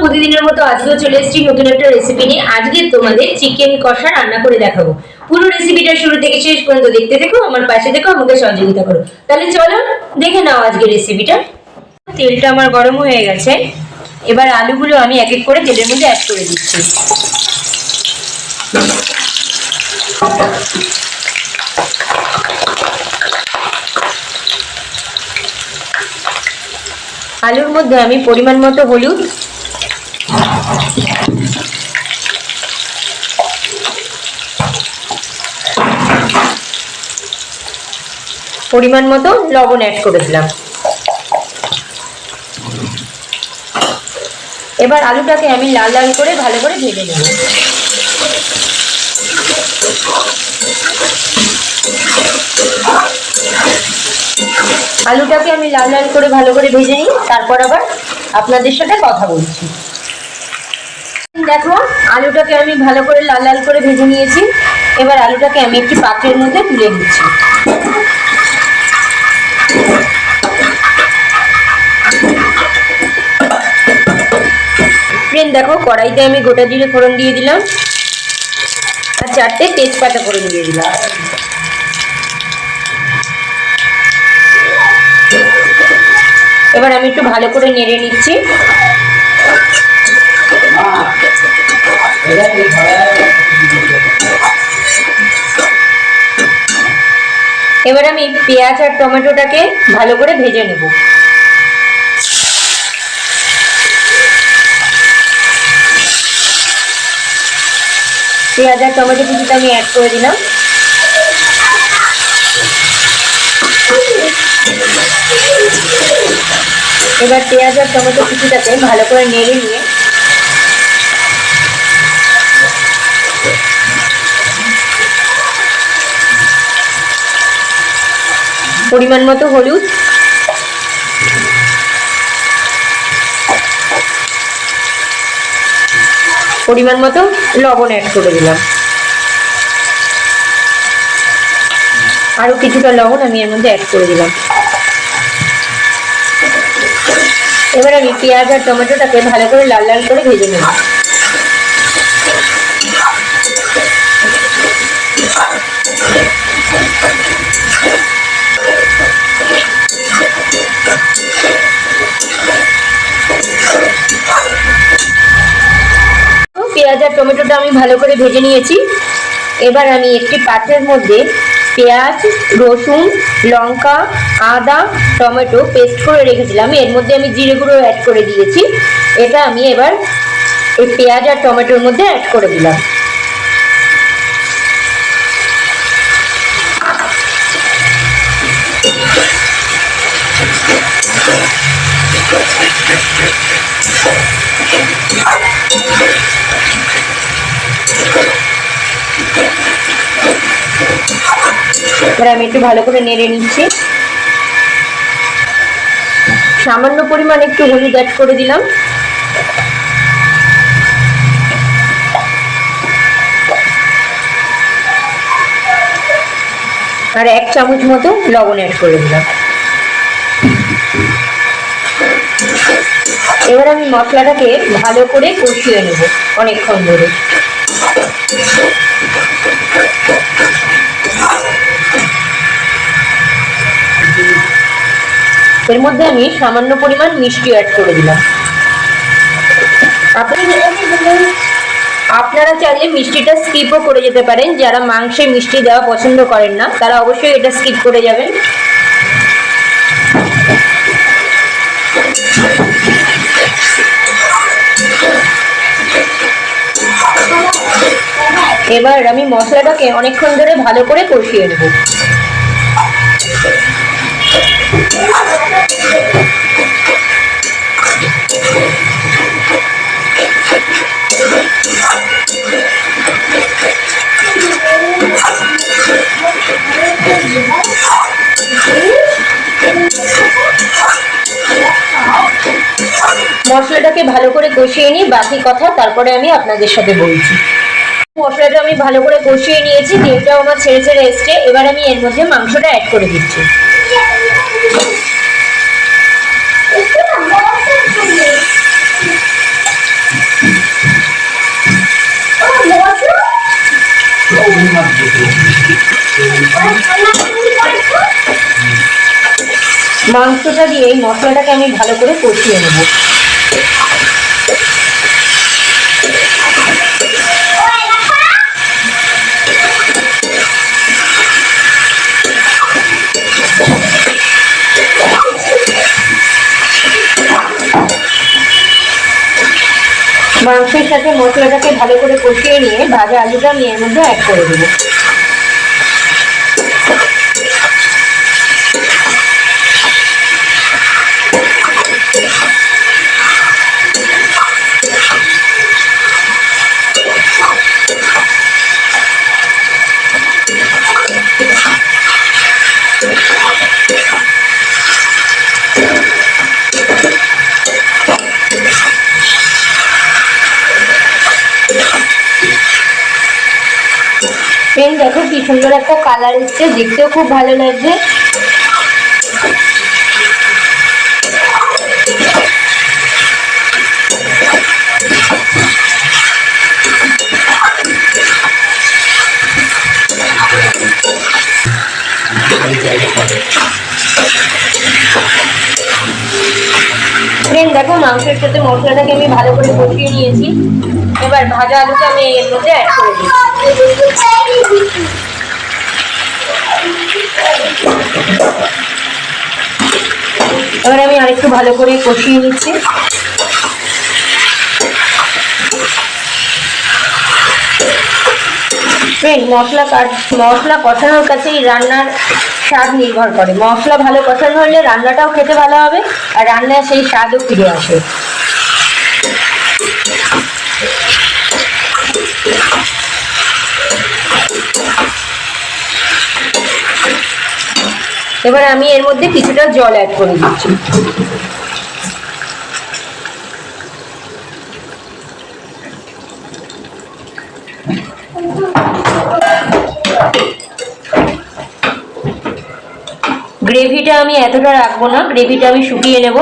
প্রতিদিনের মতো আজকেও চলে এসেছি নতুন একটা রেসিপি নিয়ে। আজকে তোমাদের চিকেন কষা রান্না করে দেখাবো। পুরো রেসিপিটা শুরু থেকে শেষ পর্যন্ত দেখতে থেকো, আমার পাশে থেকো, আমাকে সহযোগিতা করো। তাহলে চলো দেখে নাও আজকে রেসিপিটা। তেলটা আমার গরম হয়ে গেছে, এবার আলুগুলো আমি এক এক করে তেলের মধ্যে অ্যাড করে দিচ্ছি। আলুর মধ্যে আমি পরিমাণ মতো হলুদ, পরিমাণ মতো লবণ অ্যাড করে দিলাম। এবার আলুটাকে আমি লাল লাল করে ভালো করে ভেজে নেব। আলুটাকে আমি লাল লাল করে ভালো করে ভেজে নিই, তারপর আবার আপনাদের সাথে কথা বলছি। দেখো আলুটাকে আমি ভালো করে লাল লাল করে ভেজে নিয়েছি। এবার আলুটাকে আমি একটি পাত্রের মধ্যে তুলে নিচ্ছি। ফ্রেন্ড দেখো, কড়াইতে আমি গোটা জিরে ফোড়ন দিয়ে দিলাম আর 4টে তেজপাতা ফোড়ন দিয়ে দিলাম। এবার আমি একটু ভালো করে নেড়ে নিচ্ছি। এবার আমি পেঁয়াজ আর টমেটোটাকে ভালো করে ভেজে নেব। পেঁয়াজ আর টমেটো কিছুটা আমি অ্যাড করে দিলাম। এবার পেঁয়াজ আর টমেটো কিছুটাকে ভালো করে নেড়ে নিয়ে পরিমাণ মতো হলুদ, পরিমাণ মতো লবণ অ্যাড করে দিলাম। আরো কিছুটা লবণ আমি এর মধ্যে অ্যাড করে দিলাম। এবার আমি পেঁয়াজ আর টমেটোটাকে ভালো করে লাল লাল করে ভেজে নেব। পেঁয়াজ আর টমেটোটা আমি ভালো করে ভেজে নিয়েছি। এবার আমি একটি পাত্রের মধ্যে পেঁয়াজ, রসুন, লঙ্কা, আদা, টমেটো পেস্ট করে রেখেছিলাম, এর মধ্যে আমি জিরে গুঁড়ো অ্যাড করে দিয়েছি। এটা আমি এবার এই পেঁয়াজ আর টমেটোর মধ্যে অ্যাড করে দিলাম। এবার আমি একটু ভালো করে নেড়ে নিচ্ছি। সামান্য পরিমাণ একটু হলুদ অ্যাড করে দিলাম। আর 1 চামচ মতো লবণ অ্যাড করে দিলাম। এবার আমি মশলাটাকে ভালো করে কষিয়ে নেব অনেকক্ষণ ধরে। এর মধ্যে আমি সামান্য পরিমাণ মিষ্টি অ্যাড করে দিলাম। আপনারা চাইলে মিষ্টিটা স্কিপও করে যেতে পারেন। যারা মাংসে মিষ্টি দেওয়া পছন্দ করেন না তারা অবশ্যই এটা স্কিপ করে যাবেন। এবার আমি মশলাটাকে অনেকক্ষণ ধরে ভালো করে কষিয়ে নেব। মশলাটাকে ভালো করে কষিয়ে নিই, বাকি কথা তারপরে আমি আপনাদের সাথে বলছি। মশলাটা আমি ভালো করে কষিয়ে নিয়েছি, তেলটাও আমার ছেড়ে ছেড়ে এসছে। এবার আমি এর মধ্যে মাংসটা অ্যাড করে দিচ্ছি। মাংসটা দিয়ে এই মশলাটাকে আমি ভালো করে কষিয়ে নেব। মাংসের সাথে মশলাটাকে ভালো করে কষিয়ে নিয়ে ভাজা আলুটা আমি এর মধ্যে অ্যাড করে দেবো। ফ্রেন্ড দেখো কি সুন্দর একটা কালার এসছে, দেখতেও খুব ভালো লাগছে। ফ্রেন্ড দেখো মাংসের সাথে মশলাটাকে আমি ভালো করে কষিয়ে নিয়েছি। এবার ভাজা আলুটা আমি এর মধ্যে অ্যাড করে দিই। এবার আমি আরেকটু ভালো করে কষিয়ে নিচ্ছি। ফ্রেন্ড মশলা কষানোর কাছে এই রান্নার স্বাদ নির্ভর করে। মশলা ভালো কষানো হলে রান্নাটাও খেতে ভালো হবে আর রান্নার সেই স্বাদও ফিরে আসে। এবার আমি এর মধ্যে কিছুটা জল অ্যাড করে দিচ্ছি। গ্রেভিটা আমি এতটা রাখবো না, গ্রেভিটা আমি শুকিয়ে নেব।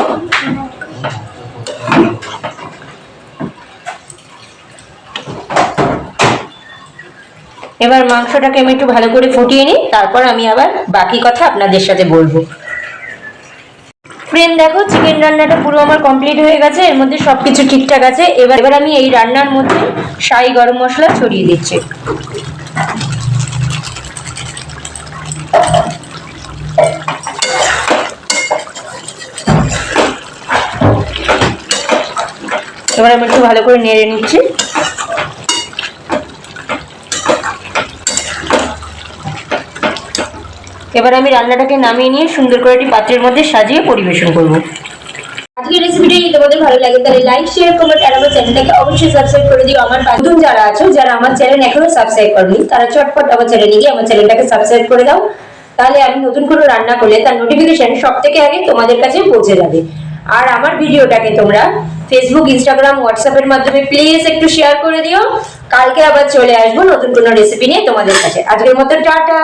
এবার মাংসটাকে আমি একটু ভালো করে ফুটিয়ে নিই, তারপর আমি আবার বাকি কথা আপনাদের সাথে বলবো। ফ্রেন্ড দেখো চিকেন রান্নাটা পুরো আমার কমপ্লিট হয়ে গেছে, এর মধ্যে সবকিছু ঠিকঠাক আছে। এবার আমি এই রান্নার মধ্যে শাহি গরম মশলা ছড়িয়ে দিচ্ছি। এবার আমি একটু ভালো করে নেড়ে নিচ্ছি। এবার আমি রান্নাটাকে নামিয়ে নিয়ে সুন্দর করে একটি পাত্রের মধ্যে সাজিয়ে পরিবেশন করব। আজকের রেসিপিটা যদি তোমাদের ভালো লাগে তাহলে লাইক শেয়ার কমেন্ট আর আমার চ্যানেলটাকে অবশ্যই সাবস্ক্রাইব করে দিও। আমার বন্ধু যারা আছো যারা আমার চ্যানেল এখনো সাবস্ক্রাইব করনি তারা চটপট আমার চ্যানেলে গিয়ে আমার চ্যানেলটাকে সাবস্ক্রাইব করে দাও, তাহলে আমি নতুন করে রান্না করলে তার নোটিফিকেশন সবথেকে আগে তোমাদের কাছে পৌঁছে যাবে। আর আমার ভিডিওটাকে তোমরা ফেসবুক, ইনস্টাগ্রাম, হোয়াটসঅ্যাপের মাধ্যমে প্লিজ একটু শেয়ার করে দিও। কালকে আবার চলে আসবো নতুন কোনো রেসিপি নিয়ে তোমাদের কাছে। আজকের মতো টাটা।